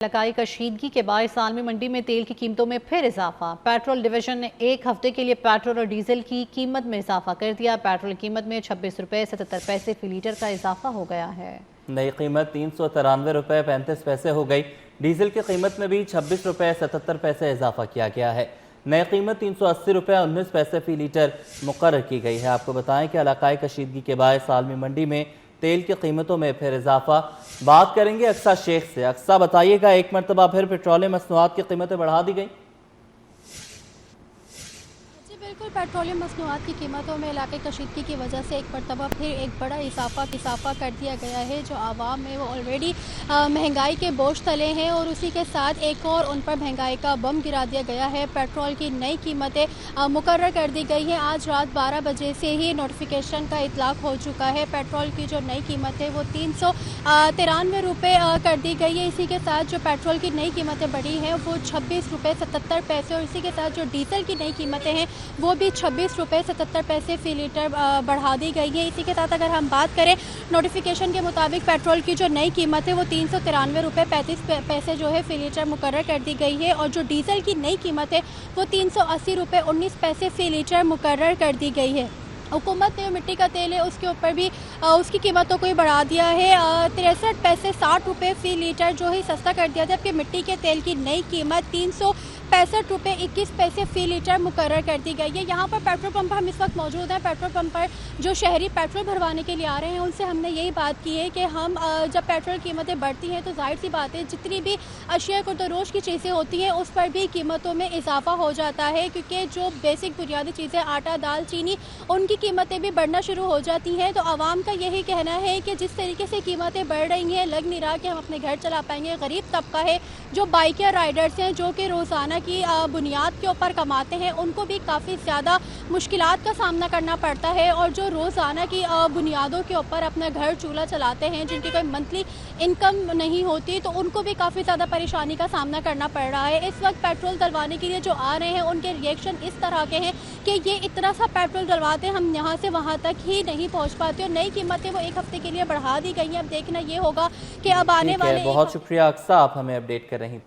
इलाकाई कशीदगी के बायस आलमी मंडी में तेल की कीमतों में फिर इजाफा। पेट्रोल डिवीजन ने एक हफ्ते के लिए पेट्रोल और डीजल की कीमत में इजाफा कर दिया। पेट्रोल की कीमत में 26 रुपये 77 पैसे फी लीटर का इजाफा हो गया है। नई कीमत 393 रुपये 35 पैसे हो गई। डीजल की कीमत में भी 26 रुपये 77 पैसे इजाफा किया गया है। नई कीमत 380 रुपये 19 पैसे फी लीटर मुकर्रर की गई है। आपको बताएं कि इलाकाई कशीदगी के बायस आलमी मंडी में तेल की कीमतों में फिर इजाफा। बात करेंगे अक्सा शेख से। अक्सा बताइएगा, एक मरतबा फिर पेट्रोलियम मसनूआत की कीमतें बढ़ा दी गई? जी बिल्कुल, पेट्रोलियम मसनूआत की कीमतों में इलाके कशीदगी की वजह से एक मरतबा फिर एक बड़ा इजाफा कर दिया गया है। जो आवाम में वो ऑलरेडी महंगाई के बोझ तले हैं और उसी के साथ एक और उन पर महंगाई का बम गिरा दिया गया है। पेट्रोल की नई कीमतें मुकर्रर कर दी गई हैं। आज रात 12 बजे से ही नोटिफिकेशन का इतलाक हो चुका है। पेट्रोल की जो नई कीमत है वो 393 रुपये कर दी गई है। इसी के साथ जो पेट्रोल की नई कीमतें बढ़ी हैं वो 26 रुपये 77 पैसे और इसी के साथ जो डीजल की नई कीमतें हैं वो भी 26 रुपये 77 पैसे फी लीटर बढ़ा दी गई है। इसी के साथ अगर हम बात करें नोटिफिकेशन के मुताबिक पेट्रोल की जो नई कीमत है वो 393 रुपये 35 पैसे जो है फी लीटर मुकर्रर कर दी गई है और जो डीजल की नई कीमत है वो 380 रुपये 19 पैसे फी लीटर मुकर्रर कर दी गई है। हुकूमत ने मिट्टी का तेल है उसके ऊपर भी उसकी कीमतों को ही बढ़ा दिया है। 63 पैसे 60 रुपये फी लीटर जो ही सस्ता कर दिया था, जबकि मिट्टी के तेल की नई कीमत 365 रुपये 21 पैसे फी लीटर मुकर्रर कर दी गई है। यहाँ पर पेट्रोल पंप पर हम इस वक्त मौजूद हैं। पेट्रोल पंप पर जो शहरी पेट्रोल भरवाने के लिए आ रहे हैं उनसे हमने यही बात की है कि हम जब पेट्रोल कीमतें बढ़ती हैं तो जाहिर सी बात है जितनी भी अशिया खुर्दरोश की चीज़ें होती हैं उस पर भी कीमतों में इजाफा हो जाता है, क्योंकि जो बेसिक बुनियादी चीज़ें आटा दाल चीनी उनकी कीमतें भी बढ़ना शुरू हो जाती हैं। तो आवाम का यही कहना है कि जिस तरीके से कीमतें बढ़ रही हैं लग नहीं रहा कि हम अपने घर चला पाएंगे। गरीब तबका है, जो बाइक या राइडर्स हैं, जो कि रोज़ाना की बुनियाद के ऊपर कमाते हैं, उनको भी काफ़ी ज़्यादा मुश्किलात का सामना करना पड़ता है और जो रोज़ाना की बुनियादों के ऊपर अपना घर चूल्हा चलाते हैं, जिनकी कोई मंथली इनकम नहीं होती, तो उनको भी काफ़ी ज़्यादा परेशानी का सामना करना पड़ रहा है। इस वक्त पेट्रोल डलवाने के लिए जो आ रहे हैं उनके रिएक्शन इस तरह के हैं कि ये इतना सा पेट्रोल डलवाते हैं हम यहाँ से वहाँ तक ही नहीं पहुँच पाते और नई कीमतें वो एक हफ्ते के लिए बढ़ा दी गई हैं। अब देखना ये होगा कि अब आने वाले। बहुत शुक्रिया अक्सा, आप हमें अपडेट कर रही।